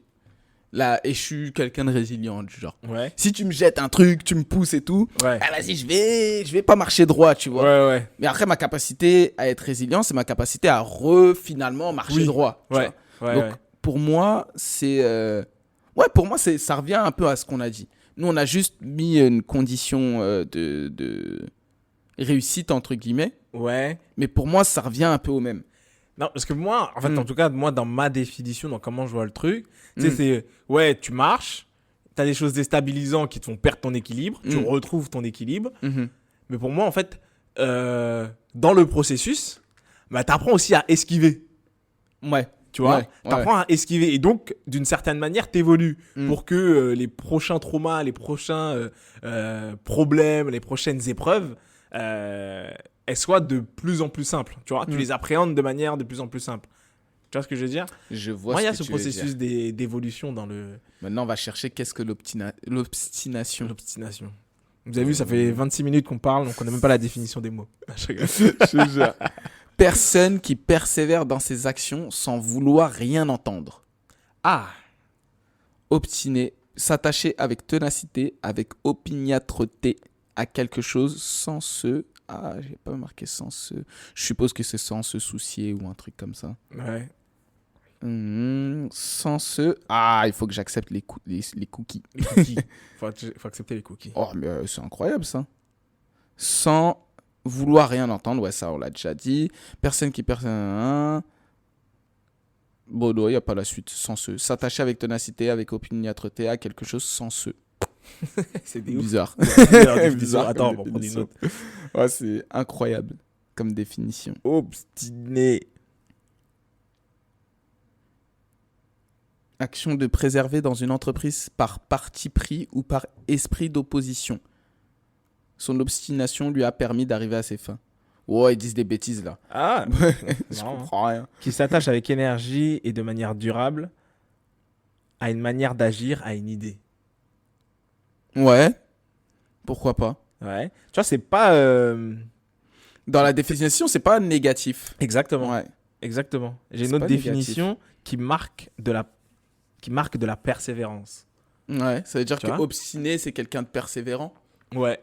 Speaker 2: Là, et je suis quelqu'un de résilient, du genre.
Speaker 1: Ouais.
Speaker 2: Si tu me jettes un truc, tu me pousses et tout,
Speaker 1: Ouais.
Speaker 2: ah, vas-y, je vais pas marcher droit, tu vois.
Speaker 1: Ouais.
Speaker 2: Mais après, ma capacité à être résilient, c'est ma capacité à finalement marcher droit. Tu
Speaker 1: Ouais.
Speaker 2: vois. Donc, pour moi, ça revient un peu à ce qu'on a dit. Nous, on a juste mis une condition de réussite, entre guillemets.
Speaker 1: Ouais.
Speaker 2: Mais pour moi, ça revient un peu au même.
Speaker 1: Non, parce que moi, en fait, en tout cas, moi, dans ma définition, dans comment je vois le truc, tu sais, c'est, ouais, tu marches, tu as des choses déstabilisantes qui te font perdre ton équilibre, tu retrouves ton équilibre. Mais pour moi, en fait, dans le processus, bah, tu apprends aussi à esquiver.
Speaker 2: Ouais.
Speaker 1: Tu vois, tu apprends à esquiver. Et donc, d'une certaine manière, tu évolues pour que les prochains traumas, les prochains problèmes, les prochaines épreuves, elles soient de plus en plus simples. Tu vois, tu les appréhendes de manière de plus en plus simple. Tu vois ce que je veux dire?
Speaker 2: Je vois.
Speaker 1: Moi, il y a ce processus d'évolution dans le.
Speaker 2: Maintenant, on va chercher qu'est-ce que l'obstination.
Speaker 1: L'obstination. Vous avez vu, ça fait 26 minutes qu'on parle, donc on n'a même pas la définition des mots.
Speaker 2: Je te jure. Personne qui persévère dans ses actions sans vouloir rien entendre.
Speaker 1: Ah.
Speaker 2: Obstiné, s'attacher avec ténacité, avec opiniâtreté à quelque chose sans se... Ah, j'ai pas marqué sans se... Je suppose que c'est sans se soucier ou un truc comme ça.
Speaker 1: Ouais.
Speaker 2: Sans se... Ah, il faut que j'accepte les cookies.
Speaker 1: Les cookies. faut accepter les cookies.
Speaker 2: Oh, mais c'est incroyable ça. Sans vouloir rien entendre, ouais, ça on l'a déjà dit. Personne qui... Bon, non, il n'y a pas la suite. Sans se... S'attacher avec ténacité, avec opiniâtreté à quelque chose sans se...
Speaker 1: C'est
Speaker 2: bizarre.
Speaker 1: Bizarre. Attends, on va prendre une autre.
Speaker 2: Ouais, c'est incroyable comme définition.
Speaker 1: Obstiné.
Speaker 2: Action de préserver dans une entreprise par parti pris ou par esprit d'opposition. Son obstination lui a permis d'arriver à ses fins. Oh, ils disent des bêtises là.
Speaker 1: Ah,
Speaker 2: je comprends rien.
Speaker 1: Qui s'attache avec énergie et de manière durable à une manière d'agir, à une idée.
Speaker 2: Ouais, pourquoi pas.
Speaker 1: Ouais. Tu vois, c'est pas...
Speaker 2: Dans la définition, c'est pas négatif.
Speaker 1: Exactement.
Speaker 2: Ouais.
Speaker 1: Exactement. J'ai une autre définition qui marque de la persévérance.
Speaker 2: Ouais, ça veut dire
Speaker 1: Tu
Speaker 2: que
Speaker 1: vois
Speaker 2: obstiné, c'est quelqu'un de persévérant.
Speaker 1: Ouais.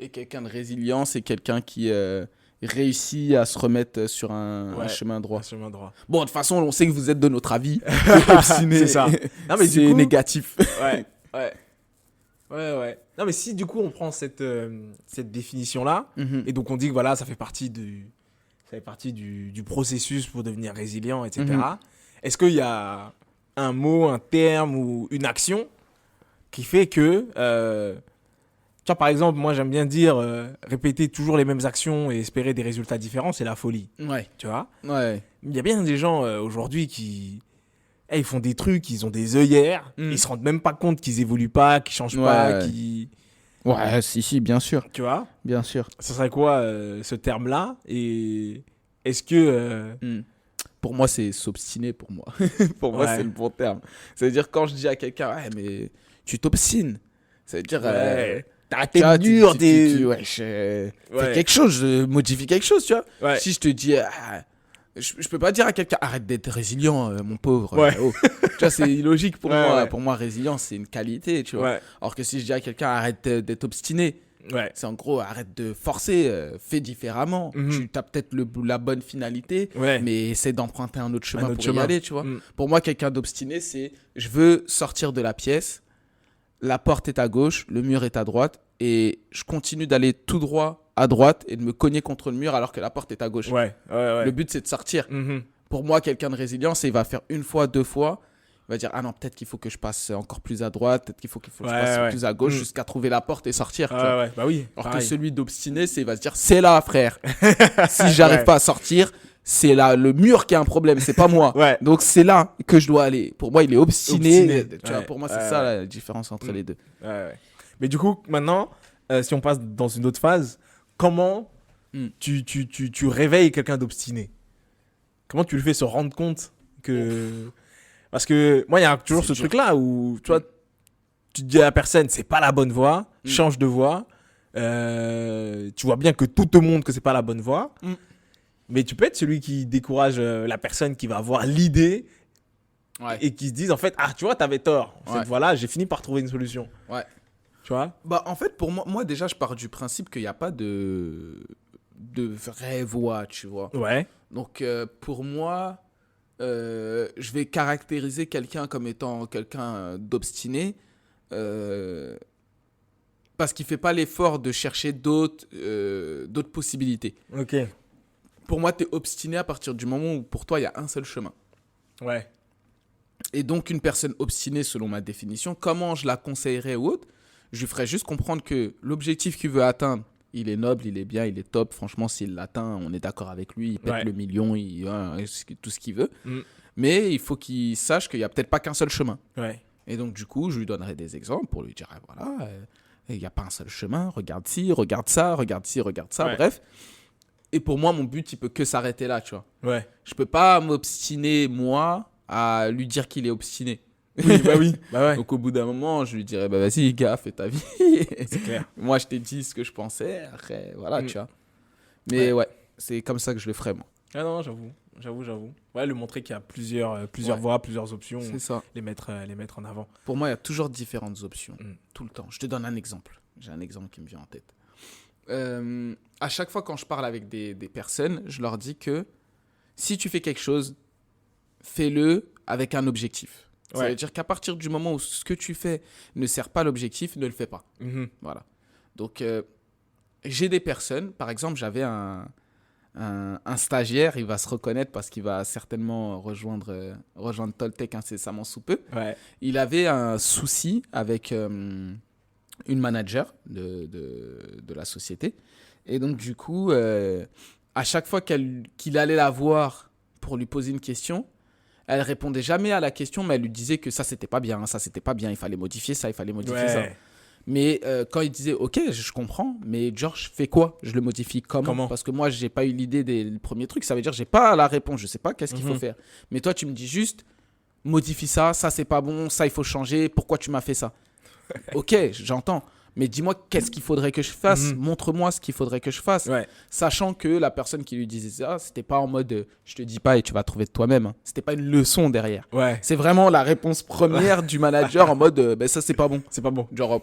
Speaker 2: Et quelqu'un de résilient, c'est quelqu'un qui réussit à se remettre sur un chemin droit.
Speaker 1: Un chemin droit.
Speaker 2: Bon, de toute façon, on sait que vous êtes de notre avis.
Speaker 1: Obstiné, c'est ça. Non, mais
Speaker 2: c'est négatif.
Speaker 1: Ouais. Non, mais si du coup on prend cette définition-là, et donc on dit que voilà, ça fait partie du processus pour devenir résilient, etc. Est-ce qu'il y a un mot, un terme ou une action qui fait que, tu vois, par exemple, moi j'aime bien dire répéter toujours les mêmes actions et espérer des résultats différents, c'est la folie.
Speaker 2: Ouais.
Speaker 1: Tu vois?
Speaker 2: Ouais.
Speaker 1: Il y a bien des gens aujourd'hui qui... ils font des trucs, ils ont des œillères, ils se rendent même pas compte qu'ils évoluent pas, qu'ils changent pas, qu'ils...
Speaker 2: Ouais, si, bien sûr.
Speaker 1: Tu vois?
Speaker 2: Bien sûr.
Speaker 1: Ce serait quoi ce terme-là? Et est-ce que...
Speaker 2: Pour moi, c'est s'obstiner pour moi. Pour moi, c'est le bon terme. Ça veut dire quand je dis à quelqu'un, ouais, mais tu t'obstines. Ça veut dire...
Speaker 1: t'as tête dure,
Speaker 2: fais quelque chose, modifie quelque chose, tu vois.
Speaker 1: Ouais.
Speaker 2: Si je te dis... je peux pas dire à quelqu'un arrête d'être résilient, mon pauvre. Tu vois, c'est illogique pour moi. Pour moi, résilience, c'est une qualité, tu vois. Alors que si je dis à quelqu'un arrête d'être obstiné, c'est en gros arrête de forcer, fais différemment. Tu as peut-être la bonne finalité, mais essaie d'emprunter un autre chemin pour y aller, tu vois. Pour moi, quelqu'un d'obstiné, c'est je veux sortir de la pièce, la porte est à gauche, le mur est à droite, et je continue d'aller tout droit à droite et de me cogner contre le mur alors que la porte est à gauche. Le but, c'est de sortir. Pour moi, quelqu'un de résilient, c'est il va faire une fois, deux fois. Il va dire, ah non, peut-être qu'il faut que je passe encore plus à droite, peut-être qu'il faut que je passe plus à gauche jusqu'à trouver la porte et sortir.
Speaker 1: Bah oui.
Speaker 2: Alors que celui d'obstiné, il va se dire, c'est là, frère. Si j'arrive pas à sortir, c'est là le mur qui a un problème, c'est pas moi. Donc c'est là que je dois aller. Pour moi, il est obstiné. Tu vois, pour moi, c'est ça la différence entre les deux.
Speaker 1: Mais du coup, maintenant, si on passe dans une autre phase, comment tu réveilles quelqu'un d'obstiné? Comment tu le fais se rendre compte Parce que moi, il y a toujours ce truc-là où, tu vois, tu te dis à la personne, c'est pas la bonne voie, change de voie. Tu vois bien que tout te montre que c'est pas la bonne voie. Mais tu peux être celui qui décourage la personne qui va avoir l'idée et qui se dise, en fait, ah, tu vois, t'avais tort. En fait, voilà, j'ai fini par trouver une solution.
Speaker 2: Ouais.
Speaker 1: Tu vois ?
Speaker 2: Bah, en fait, pour moi, déjà, je pars du principe qu'il n'y a pas de vraie voie, tu vois.
Speaker 1: Ouais.
Speaker 2: Donc, pour moi, je vais caractériser quelqu'un comme étant quelqu'un d'obstiné parce qu'il ne fait pas l'effort de chercher d'autres possibilités.
Speaker 1: Ok.
Speaker 2: Pour moi, tu es obstiné à partir du moment où pour toi, il y a un seul chemin.
Speaker 1: Ouais.
Speaker 2: Et donc, une personne obstinée, selon ma définition, comment je la conseillerais ou autre, je lui ferais juste comprendre que l'objectif qu'il veut atteindre, il est noble, il est bien, il est top. Franchement, s'il l'atteint, on est d'accord avec lui. Il pète le million, tout ce qu'il veut. Mais il faut qu'il sache qu'il n'y a peut-être pas qu'un seul chemin.
Speaker 1: Ouais.
Speaker 2: Et donc, du coup, je lui donnerai des exemples pour lui dire, voilà, il n'y a pas un seul chemin. Regarde ci, regarde ça, regarde ci, regarde ça. Bref. Et pour moi, mon but, il peut que s'arrêter là, tu vois.
Speaker 1: Ouais.
Speaker 2: Je peux pas m'obstiner, moi, à lui dire qu'il est obstiné.
Speaker 1: Oui, bah oui. Bah ouais.
Speaker 2: Donc, au bout d'un moment, je lui dirais, bah vas-y, gars, fais ta vie.
Speaker 1: C'est clair.
Speaker 2: Moi, je t'ai dit ce que je pensais. Après, voilà, tu vois. Mais ouais, c'est comme ça que je le ferais, moi.
Speaker 1: Ah non, j'avoue. Ouais, lui montrer qu'il y a plusieurs voies, plusieurs options.
Speaker 2: C'est ça.
Speaker 1: Les mettre en avant.
Speaker 2: Pour moi, il y a toujours différentes options. Tout le temps. Je te donne un exemple. J'ai un exemple qui me vient en tête. À chaque fois quand je parle avec des personnes, je leur dis que si tu fais quelque chose, fais-le avec un objectif. Ça veut dire qu'à partir du moment où ce que tu fais ne sert pas l'objectif, ne le fais pas. Voilà. Donc, j'ai des personnes, par exemple, j'avais un stagiaire, il va se reconnaître parce qu'il va certainement rejoindre Toltec incessamment sous peu.
Speaker 1: Ouais.
Speaker 2: Il avait un souci avec une manager de la société. Et donc, du coup, à chaque fois qu'il allait la voir pour lui poser une question, elle répondait jamais à la question, mais elle lui disait que ça, c'était pas bien, il fallait modifier ça, il fallait modifier ça. Mais quand il disait, ok, je comprends, mais genre, je fais quoi ? Je le modifie comment ? Parce que moi, j'ai pas eu l'idée des premiers trucs, ça veut dire que j'ai pas la réponse, je sais pas qu'est-ce qu'il faut faire. Mais toi, tu me dis juste, modifie ça, ça c'est pas bon, ça il faut changer, pourquoi tu m'as fait ça ? Ok, j'entends. Mais dis-moi, qu'est-ce qu'il faudrait que je fasse ? Montre-moi ce qu'il faudrait que je fasse. Sachant que la personne qui lui disait ça, c'était pas en mode je te dis pas et tu vas trouver de toi-même. Hein. C'était pas une leçon derrière. C'est vraiment la réponse première du manager en mode ça c'est pas bon.
Speaker 1: C'est pas bon.
Speaker 2: Genre,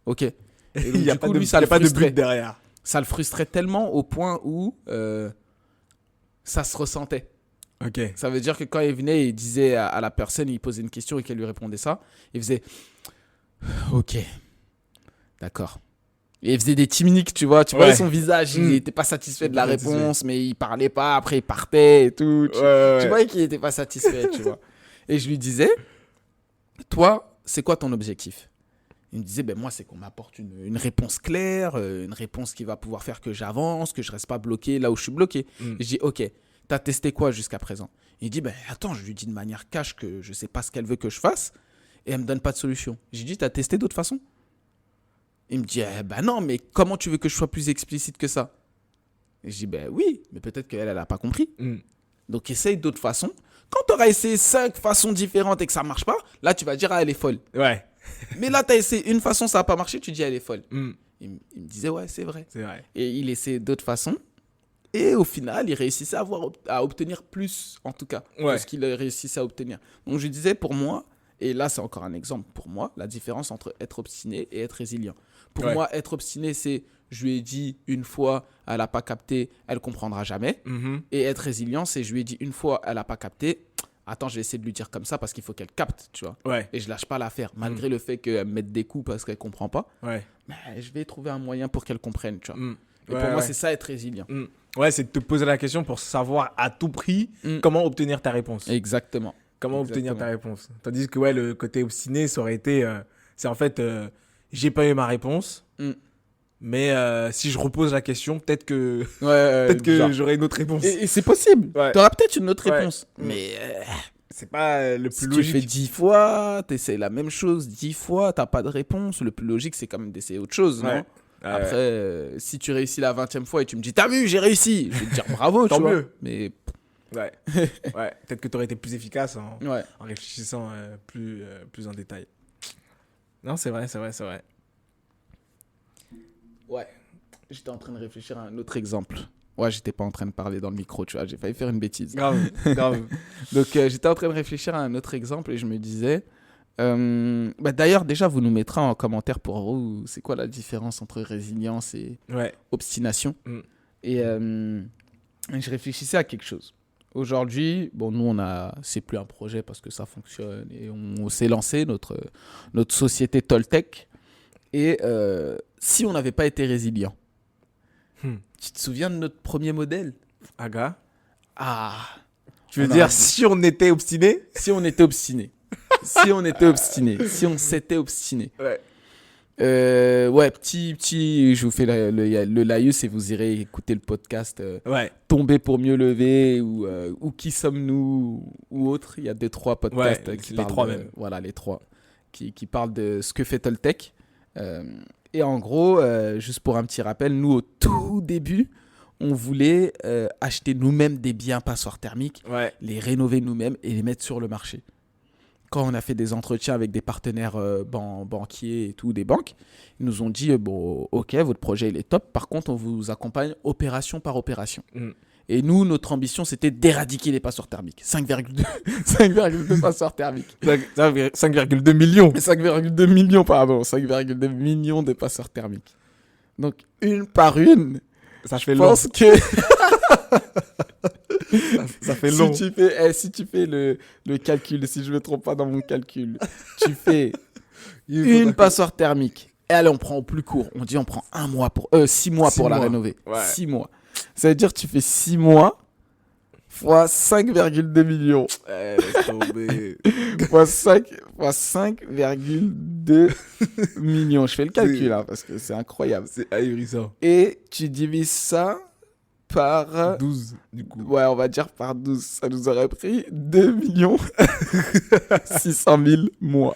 Speaker 2: ok. Et donc,
Speaker 1: il n'y a,
Speaker 2: pas de
Speaker 1: but derrière.
Speaker 2: Ça le frustrait tellement au point où ça se ressentait.
Speaker 1: Ok.
Speaker 2: Ça veut dire que quand il venait, il disait à la personne, il posait une question et qu'elle lui répondait ça, il faisait ok. D'accord. Et il faisait des timiques, tu vois son visage, il n'était pas satisfait de la réponse, mais il parlait pas, après il partait et tout. Tu vois qu'il n'était pas satisfait, tu vois. Et je lui disais, toi, c'est quoi ton objectif ? Il me disait, moi, c'est qu'on m'apporte une réponse claire, une réponse qui va pouvoir faire que j'avance, que je reste pas bloqué là où je suis bloqué. Je dis, ok, t'as testé quoi jusqu'à présent ? Il dit, attends, je lui dis de manière cash que je sais pas ce qu'elle veut que je fasse, et elle me donne pas de solution. J'ai dit, t'as testé d'autres façons ? Il me dit, non, mais comment tu veux que je sois plus explicite que ça ? Et je dis, oui, mais peut-être qu'elle n'a pas compris. Donc, essaye d'autres façons. Quand tu auras essayé 5 façons différentes et que ça ne marche pas, là, tu vas dire, elle est folle.
Speaker 1: Ouais.
Speaker 2: Mais là, tu as essayé une façon, ça n'a pas marché, tu dis, elle est folle. Il me disait, ouais, c'est vrai. Et il essayait d'autres façons. Et au final, il réussissait à obtenir plus, en tout cas, que ce qu'il réussissait à obtenir. Donc, je disais, pour moi, et là, c'est encore un exemple pour moi, la différence entre être obstiné et être résilient. Pour moi, être obstiné, c'est je lui ai dit une fois, elle n'a pas capté, elle ne comprendra jamais. Et être résilient, c'est je lui ai dit une fois, elle n'a pas capté. Attends, je vais essayer de lui dire comme ça parce qu'il faut qu'elle capte, tu vois. Et je ne lâche pas l'affaire, malgré le fait qu'elle me mette des coups parce qu'elle ne comprend pas. Mais je vais trouver un moyen pour qu'elle comprenne, tu vois. Et pour moi, c'est ça, être résilient.
Speaker 1: Ouais, c'est de te poser la question pour savoir à tout prix comment obtenir ta réponse.
Speaker 2: Exactement.
Speaker 1: Comment obtenir ta réponse. Tandis que le côté obstiné, ça aurait été... c'est en fait, j'ai pas eu ma réponse, mais si je repose la question, peut-être que, j'aurai une autre réponse.
Speaker 2: Et c'est possible. Tu auras peut-être une autre réponse. Mais
Speaker 1: c'est pas le plus logique.
Speaker 2: Si tu fais 10 fois, tu essaies la même chose 10 fois, tu n'as pas de réponse. Le plus logique, c'est quand même d'essayer autre chose, non ? Après, si tu réussis la 20e fois et tu me dis, t'as vu, j'ai réussi, je vais te dire bravo, tu vois. Mais
Speaker 1: Ouais. Ouais. Peut-être que tu aurais été plus efficace
Speaker 2: Ouais.
Speaker 1: en réfléchissant plus en détail. Non, c'est vrai.
Speaker 2: Ouais. J'étais en train de réfléchir à un autre exemple. Ouais, j'étais pas en train de parler dans le micro, tu vois. J'ai failli faire une bêtise.
Speaker 1: Grave.
Speaker 2: Donc, j'étais en train de réfléchir à un autre exemple et je me disais... d'ailleurs, déjà, vous nous mettrez en commentaire pour vous, c'est quoi la différence entre résilience et obstination. Et je réfléchissais à quelque chose. Aujourd'hui, nous, c'est plus un projet parce que ça fonctionne et on s'est lancé, notre société Toltec. Et si on n'avait pas été résilient, tu te souviens de notre premier modèle?
Speaker 1: Aga.
Speaker 2: Tu
Speaker 1: veux dire si on était obstiné?
Speaker 2: Si on était obstiné. Si on s'était obstiné.
Speaker 1: Ouais.
Speaker 2: Je vous fais le laïus et vous irez écouter le podcast Tomber pour mieux lever ou Qui sommes-nous ou autre. Il y a 2-3 podcasts qui parlent. Les 3 même. Voilà, les 3 qui parlent de ce que fait Toltec. Et en gros, juste pour un petit rappel, nous au tout début, on voulait acheter nous-mêmes des biens passoires thermiques, les rénover nous-mêmes et les mettre sur le marché. Quand on a fait des entretiens avec des partenaires banquiers et tout, des banques, ils nous ont dit ok, votre projet il est top. Par contre, on vous accompagne opération par opération. Et nous, notre ambition, c'était d'éradiquer les passoires thermiques. 5,2 passoires thermiques.
Speaker 1: 5,2 millions.
Speaker 2: 5,2 millions, pardon. 5,2 millions de passoires thermiques. Donc, une par une,
Speaker 1: ça fait
Speaker 2: je
Speaker 1: long.
Speaker 2: pense que...
Speaker 1: ça fait long.
Speaker 2: Si tu fais le calcul, si je ne me trompe pas dans mon calcul, tu fais une passoire thermique. Et allez, on prend au plus court. On dit on prend 6 mois pour la rénover. 6 mois. Ça veut dire que tu fais 6 mois fois 5,2 millions.
Speaker 1: Laisse tomber.
Speaker 2: fois 5,2 millions. Je fais le calcul là parce que c'est incroyable.
Speaker 1: C'est ahurissant.
Speaker 2: Et tu divises ça par
Speaker 1: 12 du coup.
Speaker 2: Ouais, on va dire par 12. Ça nous aurait pris 2 600 000 mois.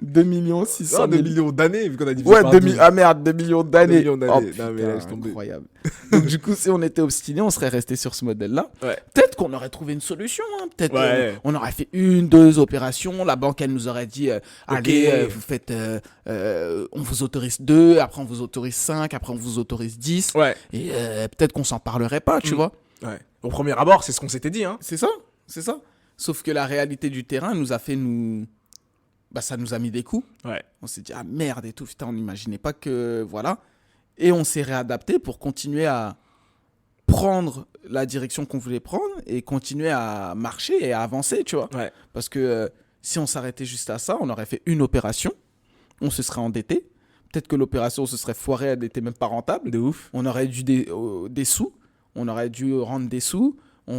Speaker 2: 2 600 000.
Speaker 1: 2 millions d'années, vu qu'on a divisé par 12.
Speaker 2: Ah merde, 2 millions d'années.
Speaker 1: 2 millions d'années.
Speaker 2: Oh, putain,
Speaker 1: mais laisse tomber.
Speaker 2: Incroyable. Donc du coup, si on était obstiné, on serait resté sur ce modèle-là. Peut-être qu'on aurait trouvé une solution. Peut-être on aurait fait 1-2 opérations. La banque, elle nous aurait dit, allez, vous faites, on vous autorise 2, après on vous autorise 5, après on vous autorise 10. Et peut-être qu'on s'en parlerait pas, tu vois.
Speaker 1: Au premier abord, c'est ce qu'on s'était dit. Hein.
Speaker 2: C'est ça. Sauf que la réalité du terrain nous a fait ça nous a mis des coups. On s'est dit, merde et tout. Putain, on n'imaginait pas que... Voilà. Et on s'est réadapté pour continuer à prendre la direction qu'on voulait prendre et continuer à marcher et à avancer, tu vois. Parce que si on s'arrêtait juste à ça, on aurait fait une opération. On se serait endetté. Peut-être que l'opération se serait foirée, elle n'était même pas rentable.
Speaker 1: De ouf.
Speaker 2: On aurait dû des sous. On aurait dû rendre des sous.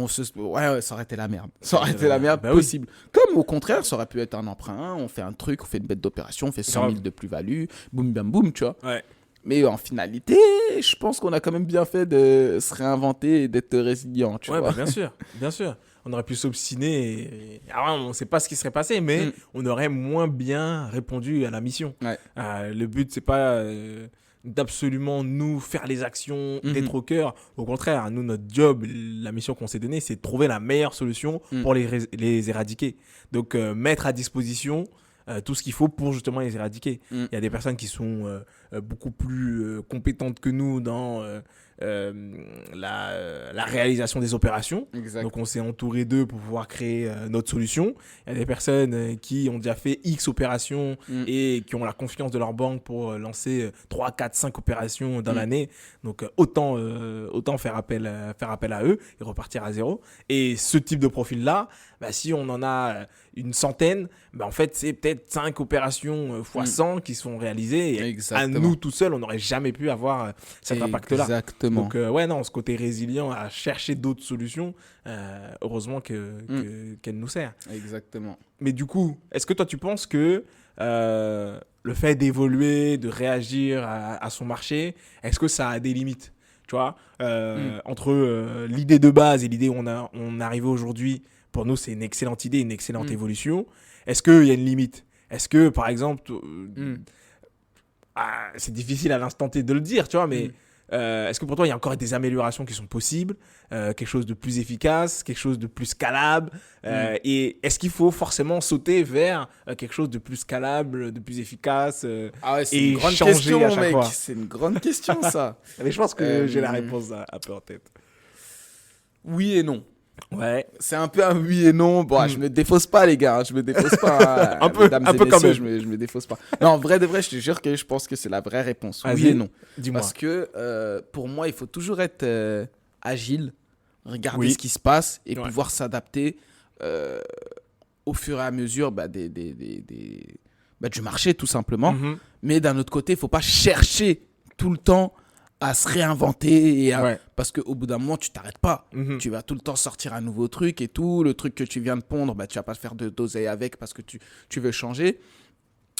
Speaker 2: Ça aurait été la merde. Ça aurait été la merde possible. Comme au contraire, ça aurait pu être un emprunt. On fait un truc, on fait une bête d'opération, on fait 100 000 de plus-value. Boum, bam, boum, tu vois. Mais en finalité, je pense qu'on a quand même bien fait de se réinventer et d'être résilient, tu vois.
Speaker 1: Bien sûr. On aurait pu s'obstiner. On ne sait pas ce qui serait passé, mais on aurait moins bien répondu à la mission. Le but, c'est pas... d'absolument nous faire les actions d'être au cœur. Au contraire, nous, notre job, la mission qu'on s'est donnée, c'est de trouver la meilleure solution pour les éradiquer. Donc, mettre à disposition tout ce qu'il faut pour justement les éradiquer. Il y a des personnes qui sont beaucoup plus compétentes que nous dans la réalisation des opérations.
Speaker 2: Exact.
Speaker 1: Donc on s'est entouré d'eux pour pouvoir créer notre solution. Il y a des personnes qui ont déjà fait X opérations et qui ont la confiance de leur banque pour lancer 3, 4, 5 opérations dans l'année. Donc autant faire appel à eux et repartir à zéro. Et ce type de profil-là, si on en a une centaine, en fait c'est peut-être 5 opérations x 100 qui sont réalisées. Et à nous tout seuls, on n'aurait jamais pu avoir cet impact-là.
Speaker 2: Exactement.
Speaker 1: Donc ce côté résilient à chercher d'autres solutions, heureusement qu'elle nous sert.
Speaker 2: Exactement.
Speaker 1: Mais du coup, est-ce que toi tu penses que le fait d'évoluer, de réagir à son marché, est-ce que ça a des limites? Tu vois, entre l'idée de base et l'idée où on est arrivé aujourd'hui, pour nous c'est une excellente idée, une excellente évolution. Est-ce qu'il y a une limite? Est-ce que par exemple, c'est difficile à l'instant T de le dire, tu vois, mais est-ce que pour toi, il y a encore des améliorations qui sont possibles, quelque chose de plus efficace, quelque chose de plus scalable, et est-ce qu'il faut forcément sauter vers quelque chose de plus scalable, de plus efficace,
Speaker 2: Ah ouais, c'est
Speaker 1: et
Speaker 2: une grande
Speaker 1: changer
Speaker 2: question,
Speaker 1: à chaque
Speaker 2: mec.
Speaker 1: fois?
Speaker 2: C'est une grande question, ça.
Speaker 1: Mais je pense que j'ai la réponse un peu en tête.
Speaker 2: Oui et non.
Speaker 1: Ouais.
Speaker 2: C'est un peu un oui et non. Bon, je me défausse pas, les gars. Je me défausse pas.
Speaker 1: Un peu,
Speaker 2: mesdames
Speaker 1: un
Speaker 2: et
Speaker 1: peu quand
Speaker 2: messieurs,
Speaker 1: même.
Speaker 2: je me défausse pas. Non, en vrai de vrai, je te jure que je pense que c'est la vraie réponse. Oui
Speaker 1: Vas-y,
Speaker 2: et non.
Speaker 1: dis-moi.
Speaker 2: Parce que pour moi, il faut toujours être agile, regarder
Speaker 1: Oui.
Speaker 2: ce qui se passe et
Speaker 1: Ouais.
Speaker 2: pouvoir s'adapter au fur et à mesure du marché, tout simplement.
Speaker 1: Mhm.
Speaker 2: Mais d'un autre côté, il ne faut pas chercher tout le temps à se réinventer.
Speaker 1: Ouais.
Speaker 2: Parce qu'au bout d'un moment, tu t'arrêtes pas.
Speaker 1: Mhm.
Speaker 2: Tu vas tout le temps sortir un nouveau truc et tout. Le truc que tu viens de pondre, tu vas pas faire d'oseille avec parce que tu veux changer.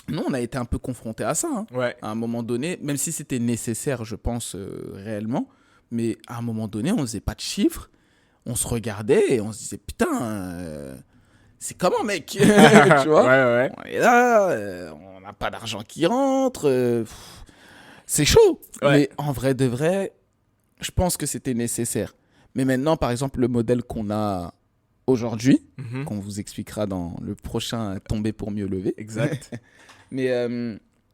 Speaker 2: Nous, on a été un peu confrontés à ça. Hein,
Speaker 1: Ouais.
Speaker 2: à un moment donné, même si c'était nécessaire, je pense, réellement. Mais à un moment donné, on faisait pas de chiffres. On se regardait et on se disait, putain, c'est comment, mec? Tu vois?
Speaker 1: Ouais.
Speaker 2: On est là, on n'a pas d'argent qui rentre. C'est chaud.
Speaker 1: Ouais.
Speaker 2: Mais en vrai de vrai, je pense que c'était nécessaire. Mais maintenant, par exemple, le modèle qu'on a aujourd'hui,
Speaker 1: Mhm.
Speaker 2: qu'on vous expliquera dans le prochain Tomber pour mieux lever.
Speaker 1: Exact.
Speaker 2: Mais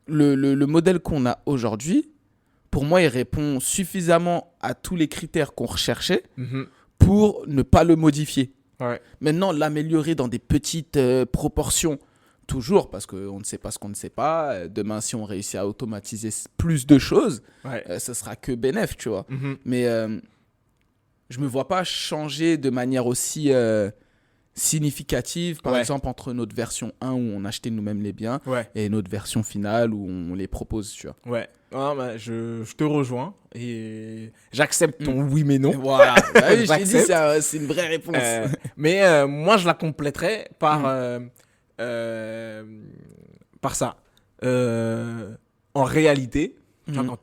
Speaker 2: le modèle qu'on a aujourd'hui, pour moi, il répond suffisamment à tous les critères qu'on recherchait
Speaker 1: Mhm.
Speaker 2: pour ne pas le modifier.
Speaker 1: Ouais.
Speaker 2: Maintenant, l'améliorer dans des petites proportions, toujours, parce qu'on ne sait pas ce qu'on ne sait pas. Demain, si on réussit à automatiser plus de choses,
Speaker 1: Ouais.
Speaker 2: ce sera que bénéf, tu vois.
Speaker 1: Mhm.
Speaker 2: Mais je me vois pas changer de manière aussi significative, par
Speaker 1: Ouais.
Speaker 2: exemple, entre notre version 1 où on achetait nous-mêmes les biens
Speaker 1: Ouais.
Speaker 2: et notre version finale où on les propose, tu vois.
Speaker 1: Ouais. Ah, bah, je te rejoins et j'accepte ton oui mais non.
Speaker 2: Voilà. Bah oui, je t'ai dit,
Speaker 1: J'accepte.
Speaker 2: c'est une vraie réponse.
Speaker 1: Mais moi, je la compléterais par ça. En réalité, tu vois, quand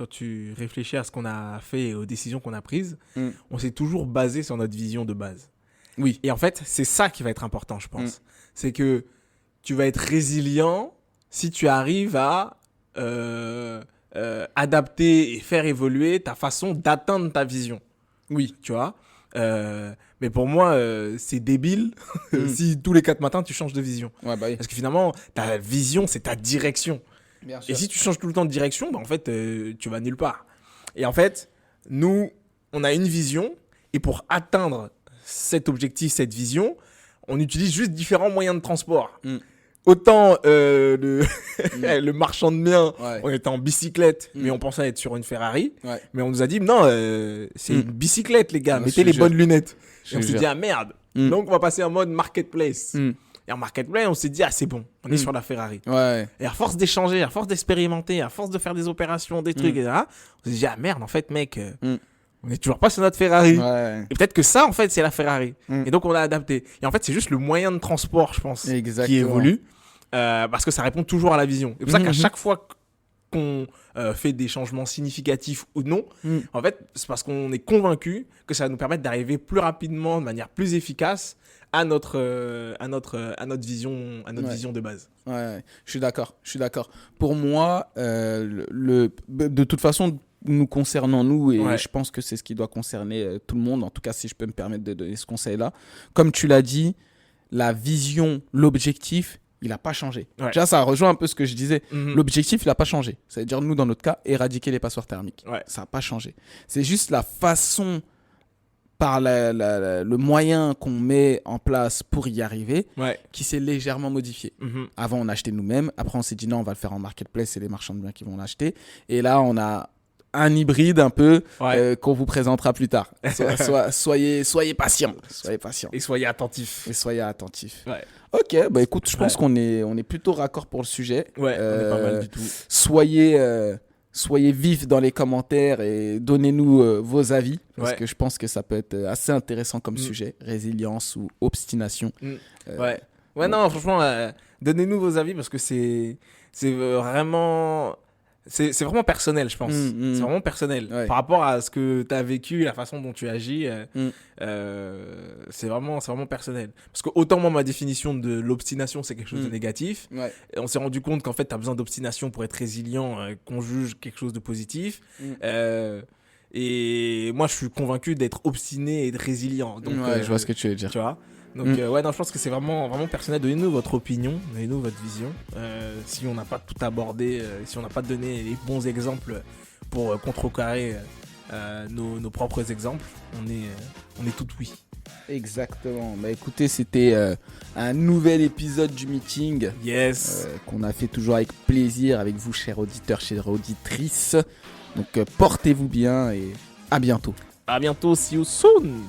Speaker 1: tu réfléchis à ce qu'on a fait et aux décisions qu'on a prises, on s'est toujours basé sur notre vision de base.
Speaker 2: Oui.
Speaker 1: Et en fait, c'est ça qui va être important, je pense. C'est que tu vas être résilient si tu arrives à adapter et faire évoluer ta façon d'atteindre ta vision. Oui, tu vois. Mais pour moi, c'est débile si tous les 4 matins, tu changes de vision.
Speaker 2: Ouais, bah oui.
Speaker 1: Parce que finalement, ta vision, c'est ta direction.
Speaker 2: Bien
Speaker 1: Et
Speaker 2: sûr.
Speaker 1: si tu changes tout le temps de direction, bah, en fait, tu vas nulle part. Et en fait, nous, on a une vision. Et pour atteindre cet objectif, cette vision, on utilise juste différents moyens de transport. Autant le marchand de biens,
Speaker 2: Ouais.
Speaker 1: on était en bicyclette, mais on pensait être sur une Ferrari.
Speaker 2: Ouais.
Speaker 1: Mais on nous a dit, non, c'est une bicyclette, les gars,
Speaker 2: Ouais,
Speaker 1: mettez
Speaker 2: je
Speaker 1: les
Speaker 2: te
Speaker 1: bonnes
Speaker 2: jure.
Speaker 1: lunettes.
Speaker 2: Je
Speaker 1: Et on
Speaker 2: te
Speaker 1: s'est
Speaker 2: jure.
Speaker 1: dit, ah merde. Donc, on va passer en mode marketplace. Et en marketplace, on s'est dit, ah c'est bon, on est sur la Ferrari.
Speaker 2: Ouais.
Speaker 1: Et à force d'échanger, à force d'expérimenter, à force de faire des opérations, des trucs, etc., on s'est dit, ah merde, en fait, mec, on est toujours pas sur notre Ferrari.
Speaker 2: Ouais.
Speaker 1: Et peut-être que ça, en fait, c'est la Ferrari. Et donc, on a adapté. Et en fait, c'est juste le moyen de transport, je pense,
Speaker 2: Exactement.
Speaker 1: qui évolue. Parce que ça répond toujours à la vision. C'est pour ça qu'à chaque fois qu'on fait des changements significatifs ou non, en fait, c'est parce qu'on est convaincu que ça va nous permettre d'arriver plus rapidement, de manière plus efficace, à notre vision, vision de base.
Speaker 2: Ouais, je suis d'accord. Pour moi, de toute façon, nous concernant nous, et je pense que c'est ce qui doit concerner tout le monde, en tout cas si je peux me permettre de donner ce conseil-là, comme tu l'as dit, la vision, l'objectif, il n'a pas changé.
Speaker 1: Ouais.
Speaker 2: Déjà, ça rejoint un peu ce que je disais. L'objectif, il n'a pas changé. C'est-à-dire, nous, dans notre cas, éradiquer les passoires thermiques.
Speaker 1: Ouais.
Speaker 2: Ça n'a pas changé. C'est juste la façon, par le moyen qu'on met en place pour y arriver, qui s'est légèrement modifié. Avant, on achetait nous-mêmes. Après, on s'est dit, non, on va le faire en marketplace. C'est les marchands de biens qui vont l'acheter. Et là, on a un hybride un peu qu'on vous présentera plus tard. Soyez patients. Soyez patients.
Speaker 1: Et soyez attentifs.
Speaker 2: Ouais. Ok, bah écoute, je pense qu'on est plutôt raccord pour le sujet.
Speaker 1: Ouais, on est pas mal du tout.
Speaker 2: Soyez vifs dans les commentaires et donnez-nous vos avis. Parce que je pense que ça peut être assez intéressant comme sujet. Résilience ou obstination.
Speaker 1: Non, franchement, donnez-nous vos avis parce que c'est vraiment c'est vraiment personnel, je pense. C'est vraiment personnel.
Speaker 2: Ouais.
Speaker 1: Par rapport à ce que tu as vécu, la façon dont tu agis, c'est vraiment personnel. Parce que autant moi, ma définition de l'obstination, c'est quelque chose de négatif.
Speaker 2: Ouais.
Speaker 1: Et on s'est rendu compte qu'en fait, tu as besoin d'obstination pour être résilient, qu'on juge quelque chose de positif. Et moi, je suis convaincu d'être obstiné et de résilient. Donc,
Speaker 2: je vois ce que tu veux dire.
Speaker 1: Tu vois. Donc, ouais, non, je pense que c'est vraiment personnel. Donnez-nous votre opinion, donnez-nous votre vision. Si on n'a pas tout abordé, si on n'a pas donné les bons exemples pour contrecarrer nos propres exemples, on est tout oui.
Speaker 2: Exactement. Bah écoutez, c'était un nouvel épisode du meeting.
Speaker 1: Yes.
Speaker 2: Qu'on a fait toujours avec plaisir avec vous, chers auditeurs, chères auditrices. Donc portez-vous bien et à bientôt.
Speaker 1: À bientôt. See you soon.